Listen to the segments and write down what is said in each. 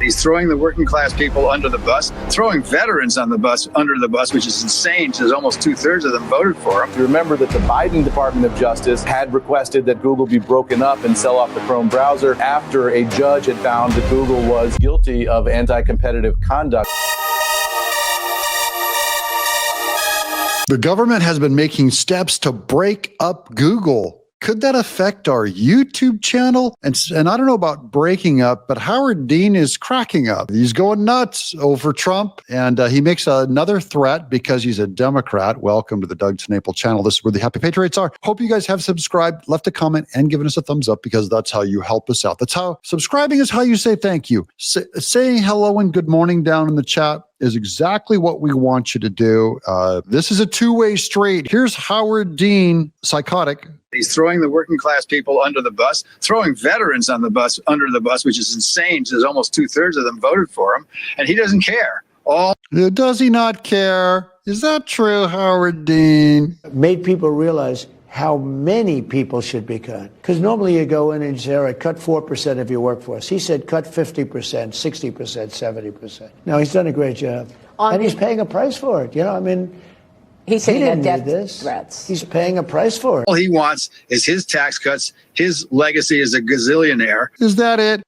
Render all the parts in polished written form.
He's throwing the working class people under the bus, throwing veterans on the bus under the bus, which is insane because almost 2/3 of them voted for him. You remember that the Biden Department of Justice had requested that Google be broken up and sell off the Chrome browser after a judge had found that Google was guilty of anti-competitive conduct. The government has been making steps to break up Google. Could that affect our YouTube channel? And I don't know about breaking up, but Howard Dean is cracking up. He's going nuts over Trump, and he makes another threat because he's a Democrat. Welcome to the Doug TenNapel channel. This is where the Happy Patriots are. Hope you guys have subscribed, left a comment, and given us a thumbs up because that's how you help us out. That's how subscribing is how you say thank you. Saying hello and good morning down in the chat is exactly what we want you to do. This is a two-way street. Here's Howard Dean, psychotic. He's throwing the working class people under the bus, throwing veterans on the bus under the bus, which is insane because almost 2/3 of them voted for him, and he doesn't care. Does he not care? Is that true, Howard Dean? Made people realize how many people should be cut. Because normally you go in and you say, all right, cut 4% of your workforce. He said cut 50%, 60%, 70%. Now, he's done a great job. And he's paying a price for it. You know, I mean, he said he didn't had need death this. threats. He's paying a price for it. All he wants is his tax cuts. His legacy as a gazillionaire. Is that it?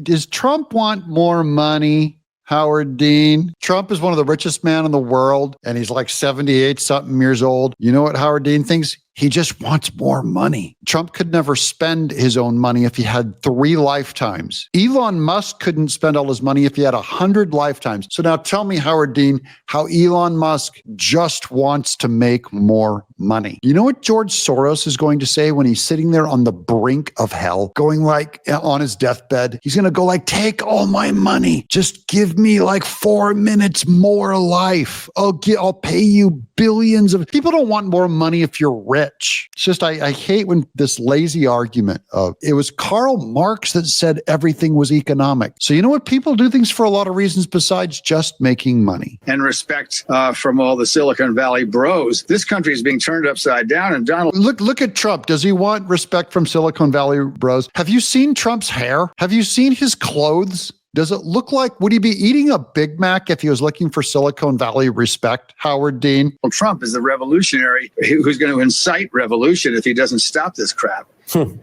Does Trump want more money? Howard Dean. Trump is one of the richest men in the world, and he's like 78 something years old. You know what Howard Dean thinks? He just wants more money. Trump could never spend his own money if he had 3 lifetimes. Elon Musk couldn't spend all his money if he had 100 lifetimes. So now tell me, Howard Dean, how Elon Musk just wants to make more money. You know what George Soros is going to say when he's sitting there on the brink of hell, going like on his deathbed? He's going to go like, take all my money. Just give me like 4 minutes more life. I'll pay you billions of... People don't want more money if you're rich. It's just, I hate when this lazy argument of, it was Karl Marx that said everything was economic. So you know what? People do things for a lot of reasons besides just making money. And respect from all the Silicon Valley bros. This country is being turned upside down, and Donald... Look at Trump. Does he want respect from Silicon Valley bros? Have you seen Trump's hair? Have you seen his clothes? Does it look like, would he be eating a Big Mac if he was looking for Silicon Valley respect, Howard Dean? Well, Trump is the revolutionary who's going to incite revolution if he doesn't stop this crap. Did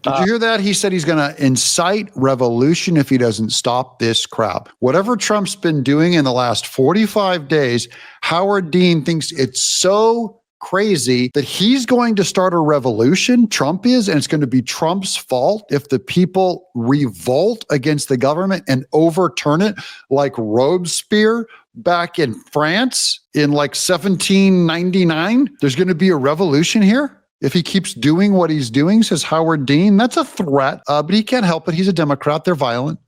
you hear that? He said he's going to incite revolution if he doesn't stop this crap. Whatever Trump's been doing in the last 45 days, Howard Dean thinks it's so crazy that he's going to start a revolution, Trump is, and it's going to be Trump's fault if the people revolt against the government and overturn it like Robespierre back in France in like 1799. There's going to be a revolution here if he keeps doing what he's doing, says Howard Dean. That's a threat, but he can't help it. He's a Democrat. They're violent.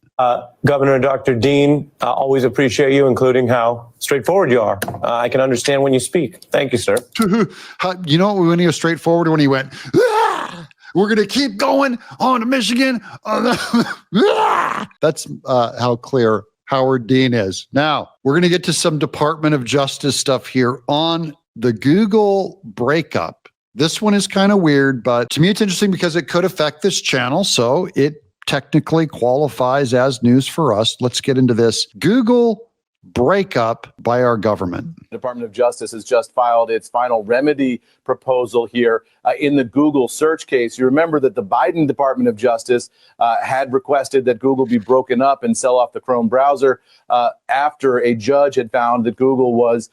Governor Dr. Dean, always appreciate you, including how straightforward you are. I can understand when you speak. Thank you, sir. You know when he was straightforward, when he went, we're going to keep going on to Michigan. That's how clear Howard Dean is. Now, we're going to get to some Department of Justice stuff here on the Google breakup. This one is kind of weird, but to me, it's interesting because it could affect this channel. So it technically qualifies as news for us. Let's get into this. Google breakup by our government. The Department of Justice has just filed its final remedy proposal here in the Google search case. You remember that the Biden Department of Justice had requested that Google be broken up and sell off the Chrome browser after a judge had found that Google was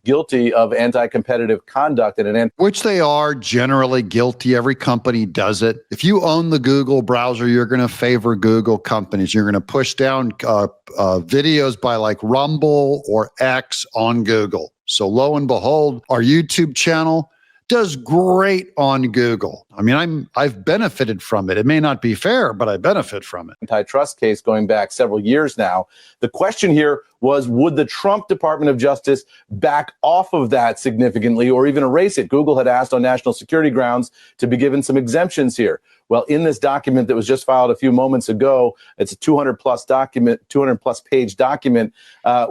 guilty of anti-competitive conduct. Which they are generally guilty. Every company does it. If you own the Google browser, you're going to favor Google companies. You're going to push down videos by like Rumble or X on Google. So lo and behold, our YouTube channel does great on Google. I mean, I've benefited from it. It may not be fair, but I benefit from it. Antitrust case going back several years now. The question here was, would the Trump Department of Justice back off of that significantly or even erase it? Google had asked on national security grounds to be given some exemptions here. Well, in this document that was just filed a few moments ago, it's a 200 plus page document.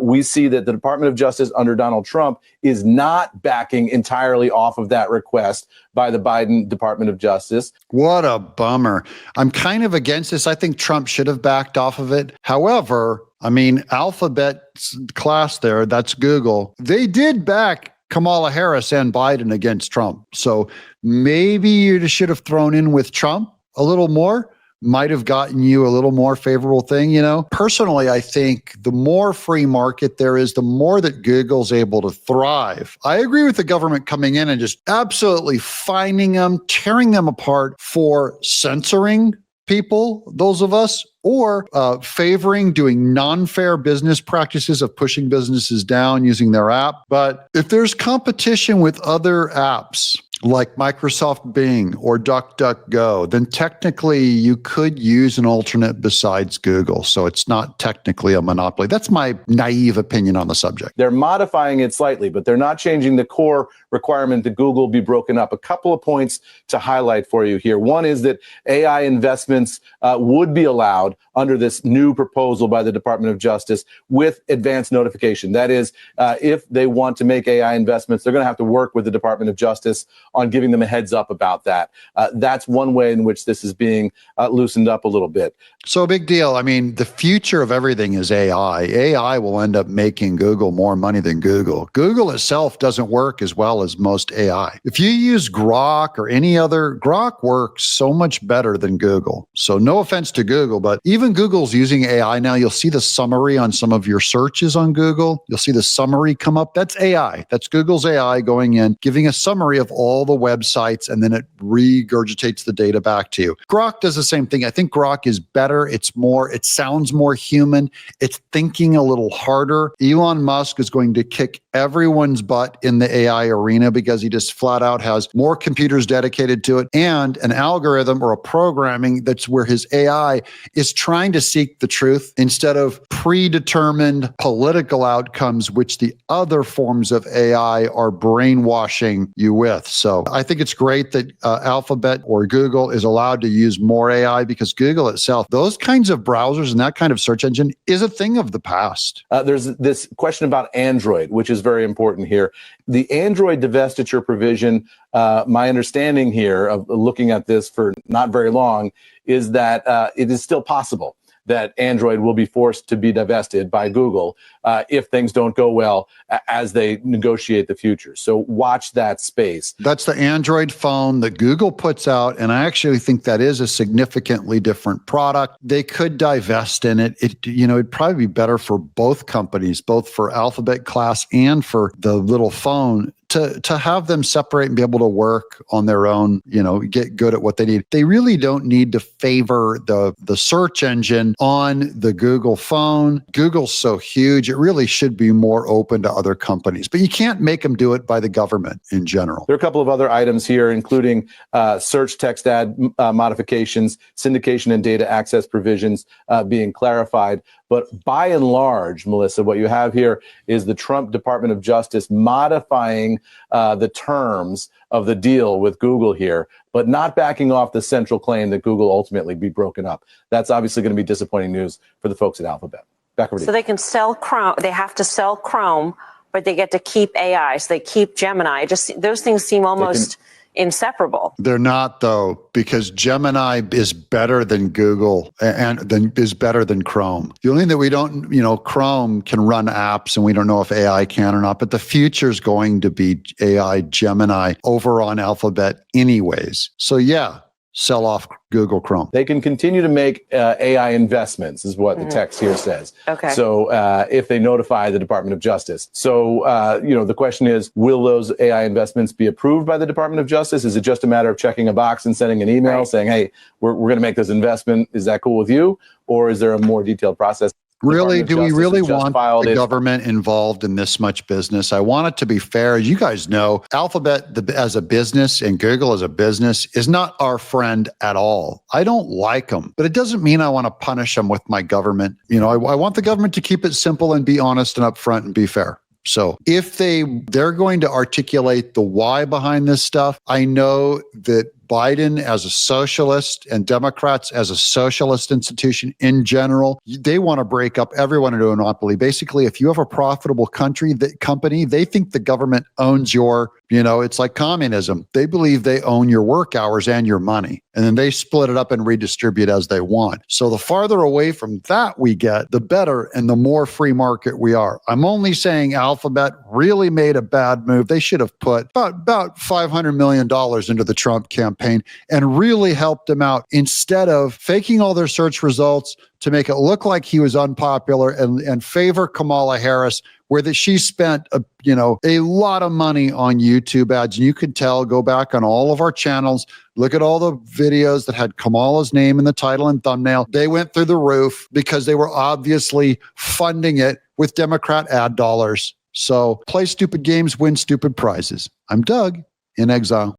We see that the Department of Justice under Donald Trump is not backing entirely off of that request by the Biden Department of Justice. What a bummer. I'm kind of against this. I think Trump should have backed off of it. However, I mean, Alphabet's class there, that's Google, they did back Kamala Harris and Biden against Trump. So maybe you should have thrown in with Trump a little more. Might have gotten you a little more favorable thing, you know? Personally, I think the more free market there is, the more that Google's able to thrive. I agree with the government coming in and just absolutely finding them, tearing them apart for censoring people, those of us, or favoring doing non-fair business practices of pushing businesses down using their app. But if there's competition with other apps, like Microsoft Bing or DuckDuckGo, then technically you could use an alternate besides Google. So it's not technically a monopoly. That's my naive opinion on the subject. They're modifying it slightly, but they're not changing the core requirement that Google be broken up. A couple of points to highlight for you here. One is that AI investments would be allowed under this new proposal by the Department of Justice with advance notification. That is, if they want to make AI investments, they're going to have to work with the Department of Justice on giving them a heads up about that. That's one way in which this is being loosened up a little bit. So big deal. I mean, the future of everything is AI. AI will end up making Google more money than Google. Google itself doesn't work as well as most AI. If you use Grok or any other, Grok works so much better than Google. So no offense to Google, but even Google's using AI now. You'll see the summary on some of your searches on Google. You'll see the summary come up. That's AI. That's Google's AI going in, giving a summary of all the websites, and then it regurgitates the data back to you. Grok does the same thing. I think Grok is better. It sounds more human. It's thinking a little harder. Elon Musk is going to kick everyone's butt in the AI arena because he just flat out has more computers dedicated to it and an algorithm or a programming that's where his AI is trying to seek the truth instead of predetermined political outcomes, which the other forms of AI are brainwashing you with. So I think it's great that Alphabet or Google is allowed to use more AI because Google itself, those kinds of browsers and that kind of search engine is a thing of the past. There's this question about Android, which is very important here. The Android divestiture provision, my understanding here of looking at this for not very long, is that it is still possible that Android will be forced to be divested by Google if things don't go well as they negotiate the future. So watch that space. That's the Android phone that Google puts out, and I actually think that is a significantly different product. They could divest in it. It'd probably be better for both companies, both for Alphabet class and for the little phone, to have them separate and be able to work on their own, get good at what they need. They really don't need to favor the search engine on the Google phone. Google's so huge, it really should be more open to other companies. But you can't make them do it by the government in general. There are a couple of other items here, including search text ad modifications, syndication and data access provisions being clarified. But by and large, Melissa, what you have here is the Trump Department of Justice modifying the terms of the deal with Google here, but not backing off the central claim that Google ultimately be broken up. That's obviously going to be disappointing news for the folks at Alphabet. Back over to you. So they can sell Chrome. They have to sell Chrome, but they get to keep AI. So they keep Gemini. Those things seem almost inseparable. They're not, though, because Gemini is better than Google and is better than Chrome. The only thing that we don't, Chrome can run apps and we don't know if AI can or not, but the future is going to be AI Gemini over on Alphabet anyways. So yeah, sell off Google Chrome. They can continue to make AI investments, is what the text here says. Okay. So if they notify the Department of Justice. So, the question is, will those AI investments be approved by the Department of Justice? Is it just a matter of checking a box and sending an email saying, hey, we're going to make this investment. Is that cool with you? Or is there a more detailed process? Really, do we really want the government involved in this much business? I want it to be fair. As you guys know, Alphabet as a business and Google as a business is not our friend at all. I don't like them, but it doesn't mean I want to punish them with my government. I want the government to keep it simple and be honest and upfront and be fair. So if they're going to articulate the why behind this stuff, I know that Biden as a socialist and Democrats as a socialist institution in general, they want to break up everyone into a monopoly. Basically, if you have a profitable company, they think the government owns your, it's like communism. They believe they own your work hours and your money. And then they split it up and redistribute as they want. So the farther away from that we get, the better and the more free market we are. I'm only saying Alphabet really made a bad move. They should have put about $500 million into the Trump campaign and really helped him out instead of faking all their search results to make it look like he was unpopular and favor Kamala Harris, where she spent a lot of money on YouTube ads. And you could tell, go back on all of our channels, look at all the videos that had Kamala's name in the title and thumbnail. They went through the roof because they were obviously funding it with Democrat ad dollars. So play stupid games, win stupid prizes. I'm Doug in exile.